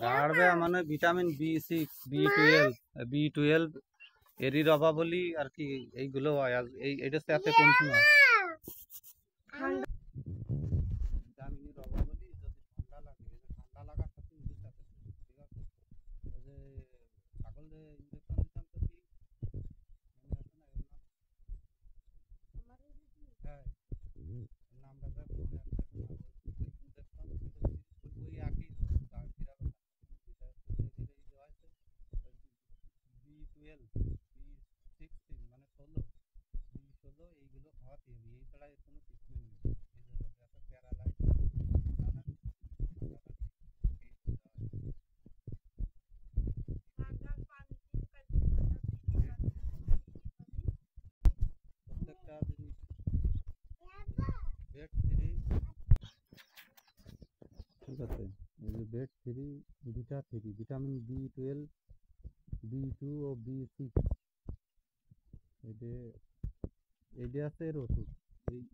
গাড়বে মানে vitamin B6 B12 এরির অভাব বলি আর কি এইগুলো হয়। আর এইটা সাথে কোন সময় ভিটামিনের অভাব বলি যদি ঠান্ডা লাগে, ঠান্ডা লাগার সাথে ঠিক আছে। ওই যে ছাগল যে ইঞ্জেকশন দিতাম তো কি মনে আছে না এর নাম? হ্যাঁ, নামটা যা মনে আসছে না। ওই ইঞ্জেকশন ওই একই তার বিরাট B12 B16 মানে 16 এইগুলো খাওয়াতে হবে। এই ছাড়া এর কোনো ট্রিটমেন্ট নেই। এই যে একটা প্যারালাইজ প্রত্যেকটা জিনিস বেড ফ্রি, ঠিক আছে। এই যে বেড ফ্রি, ভিটা ফ্রি, ভিটামিন B12 B2 ও B6 এইটা আছে এর ওষুধ।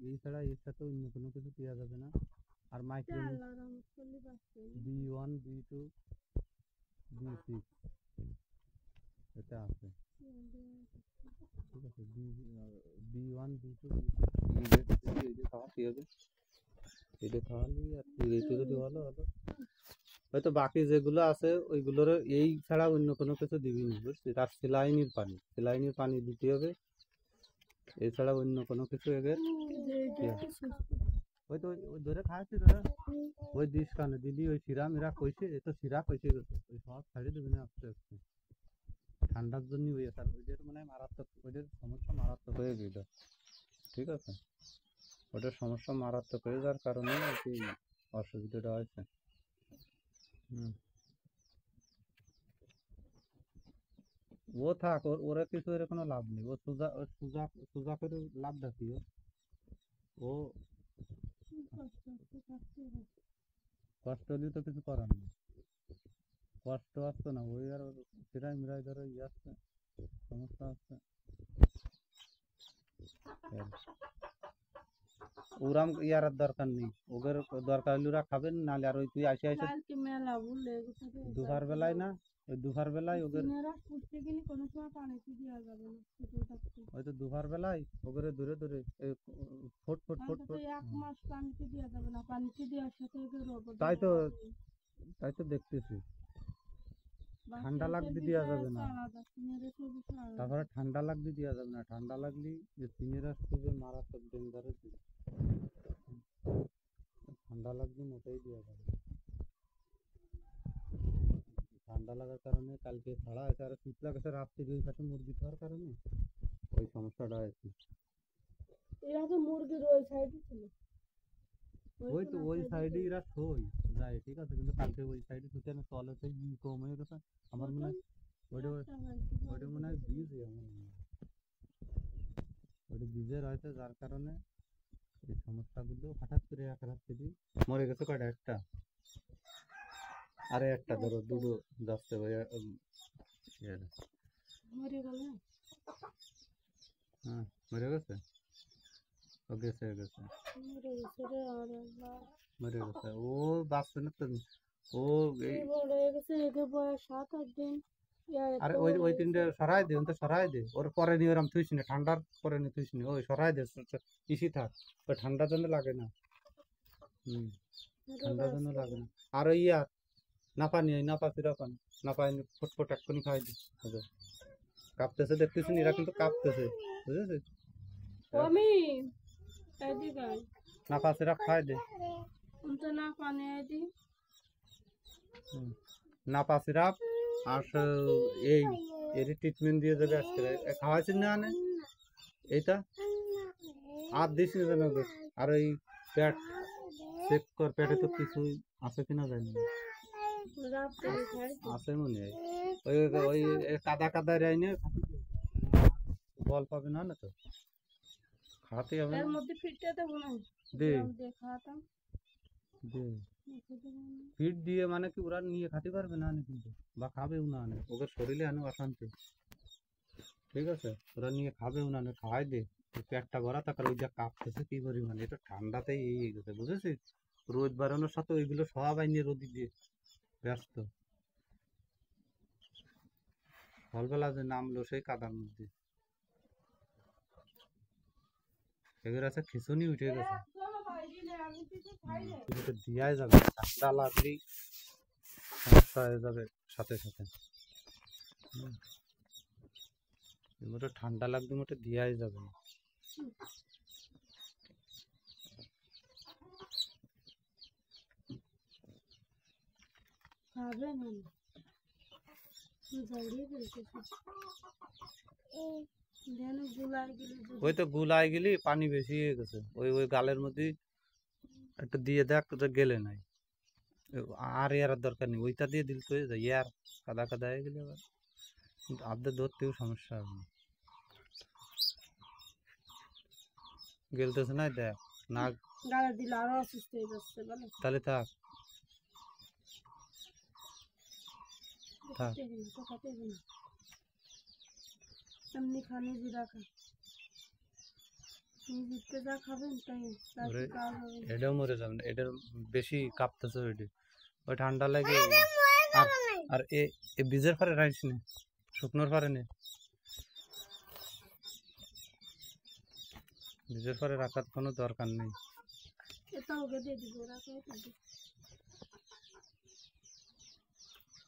এই ছাড়া এর সাথে অন্য কোনো কিছু দেওয়া যাবে না। আর মাইক্রো B1 B2 B6 এটা আছে, ঠিক আছে। B1 B2 B6 খাওয়াতে হবে। এটা খাওয়ালি আর এটা যদি ভালো হলো, হয়তো বাকি যেগুলো আছে ওইগুলোর এই ছাড়া অন্য কোনো কিছু দিবি না, বুঝলি। তার সেলাইনের পানি দিতে হবে, এছাড়া অন্য কোনো কিছু এদের ওই তো ওই ধরে খাওয়াচ্ছি ধরে ওই দিস কানে দিদি ওই সিরাম এরা কইছে, এ তো সিরা কইছে ওই সব ছাড়িয়ে দেবে না আস্তে আস্তে ঠান্ডার জন্য। ওই তার ওইদের মানে মারাত্মক, ওইদের সমস্যা মারাত্মক হয়ে গেল, ঠিক আছে। ওটার সমস্যা মারাত্মক হয়ে যাওয়ার কারণে আর কি অসুবিধাটা হয়েছে। ও থাক, ওরা কিছু এর কোনো লাভ নেই। ও সোজা করে লাভ দেখিও। ও কষ্ট দিয়ে তো কিছু করার নেই, কষ্ট আসতো না ওই আর সিরাই মিরাই ধরো ইয়ে আসছে, সমস্যা আসছে। ওরাম ইয়ার দরকার নেই, ওদের দরকার হলে ওরা খাবেন, নাহলে আর ওই তুই আসে দুপুর বেলায় না, ওই দুপুর বেলায় ওদের হয়তো দুপুর বেলায় ওদের ধরে ধরে ফোট ফোট ফোট ফোট তাই তো দেখতেছি। ঠান্ডা লাগতে দেওয়া যাবে না, তারপরে ঠান্ডা লাগতে দেওয়া যাবে না। ঠান্ডা লাগলে যে সিনেরা খুবই মারাত্মক ডেঞ্জারাস, ঠান্ডা লাগলে মোটেই দেওয়া যাবে না। ঠান্ডা লাগার কারণে কালকে ছাড়া আছে, আর শীত লাগাছে রাত্রে ওই সাথে মুরগি খাওয়ার কারণে ওই সমস্যাটা হয়েছে। এরা তো মুরগির ওই সাইডে ছিল, ওই তো ওই সাইডে এরা শোয় যায়, ঠিক আছে। কিন্তু কালকে ওই সাইডে শুতে না, তলে তো কম হয়ে গেছে আমার মনে হয়। ওইটা মনে হয় বীজ, আমার মনে হয় ওইটা বীজের হয়তো, যার কারণে এই সমস্যাগুলো হঠাৎ করে এক রাত্রে মরে গেছে। কয়টা? একটা, আরে একটা ধরো দুটো যাচ্ছে হ্যাঁ মরে গেছে, ও গেছে মরে গেছে। ও বাঁচবে না তো, ও আরে ওই তিনটে সরাই দে, তো সরাই দে। ওর পরে নিয়ে ওরম থুইস না, ঠান্ডার পরে নিয়ে থুইস না, ওই সরাই দে। ইসি থাক, ওই ঠান্ডার জন্য লাগে না। ঠান্ডার জন্য লাগে না। আর ওই ইয়ার নাপা নিয়ে নাপা ফিরাপান নাপাই ফটফট এক্ষুনি খাই দে, হবে। কাঁপতেছে দেখতেছি, এরা কিন্তু কাঁপতেছে, বুঝেছিস। নাপা সিরাপ খাই দে, নাপা সিরাপ। আর এই এর ট্রিটমেন্ট দিয়ে দেবে আজকে। খাওয়াইছেন না আনে এইটা আর দিস না যেন ওদের। আর ওই পেট চেক কর, পেটে তো কিছু আছে কিনা জানি না, আছে মনে হয়। ওই ওই কাদা কাদা রাইনে বল পাবে না, না তো খাওয়াতে হবে দে দে ফিট দিয়ে, মানে কি ওরা নিয়ে খাতে পারবে না কিন্তু, বা খাবেও না, ওদের শরীরে আনে অশান্তি, ঠিক আছে। ওরা নিয়ে খাবেও না, খাওয়াই দে। পেটটা ভরা থাকার ওই যা কাঁপতেছে কি পরিমাণে, এটা ঠান্ডাতেই এই গেছে, বুঝেছিস। রোদ বাড়ানোর সাথে ওইগুলো সবাই নিয়ে রোদি দিয়ে ব্যস্ত। সকালবেলা যে নামলো সেই কাদার মধ্যে এগুলো আছে খিচুনি উঠে গেছে দিয়াই যাবে ঠান্ডা লাগলেই সমস্যা হয়ে যাবে সাথে সাথে মোটে ঠান্ডা লাগলে মোটে দিয়াই যাবে না খাবে না ওই তো গুলাই গেলি পানি বেশি হয়ে গেছে ওই ওই গালের মধ্যে একটু দিয়ে দেখ তো গেলে নাই আর ইয়ার দরকার নেই ওইটা দিয়ে দিল তো ইয়ার কাদা কাদা হয়ে গেলে আবার আধে ধরতেও সমস্যা হবে না গেলতেছে না দেখ না গালে দিলে আরো অসুস্থ হয়ে যাচ্ছে বলে তাহলে থাক থাক এমনি খানে জিরা খা জিততে যা খাবেন তাই এটাও মরে যাবে না এটার বেশি কাঁপতেছে ওইটি ওই ঠান্ডা লাগে আর এ বীজের ফারে রাইস নে শুকনোর ফারে নে বীজের ফারে রাখার কোনো দরকার নেই এটা ওকে দিয়ে দিব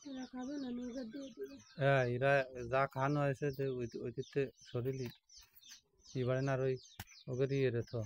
এরা খাবে না ওকে দিয়ে দিব হ্যাঁ এরা যা খাওয়ানো হয়েছে যে ওইটিতে শরীরই এবারে না আর ওই ওকে দিয়ে রে তো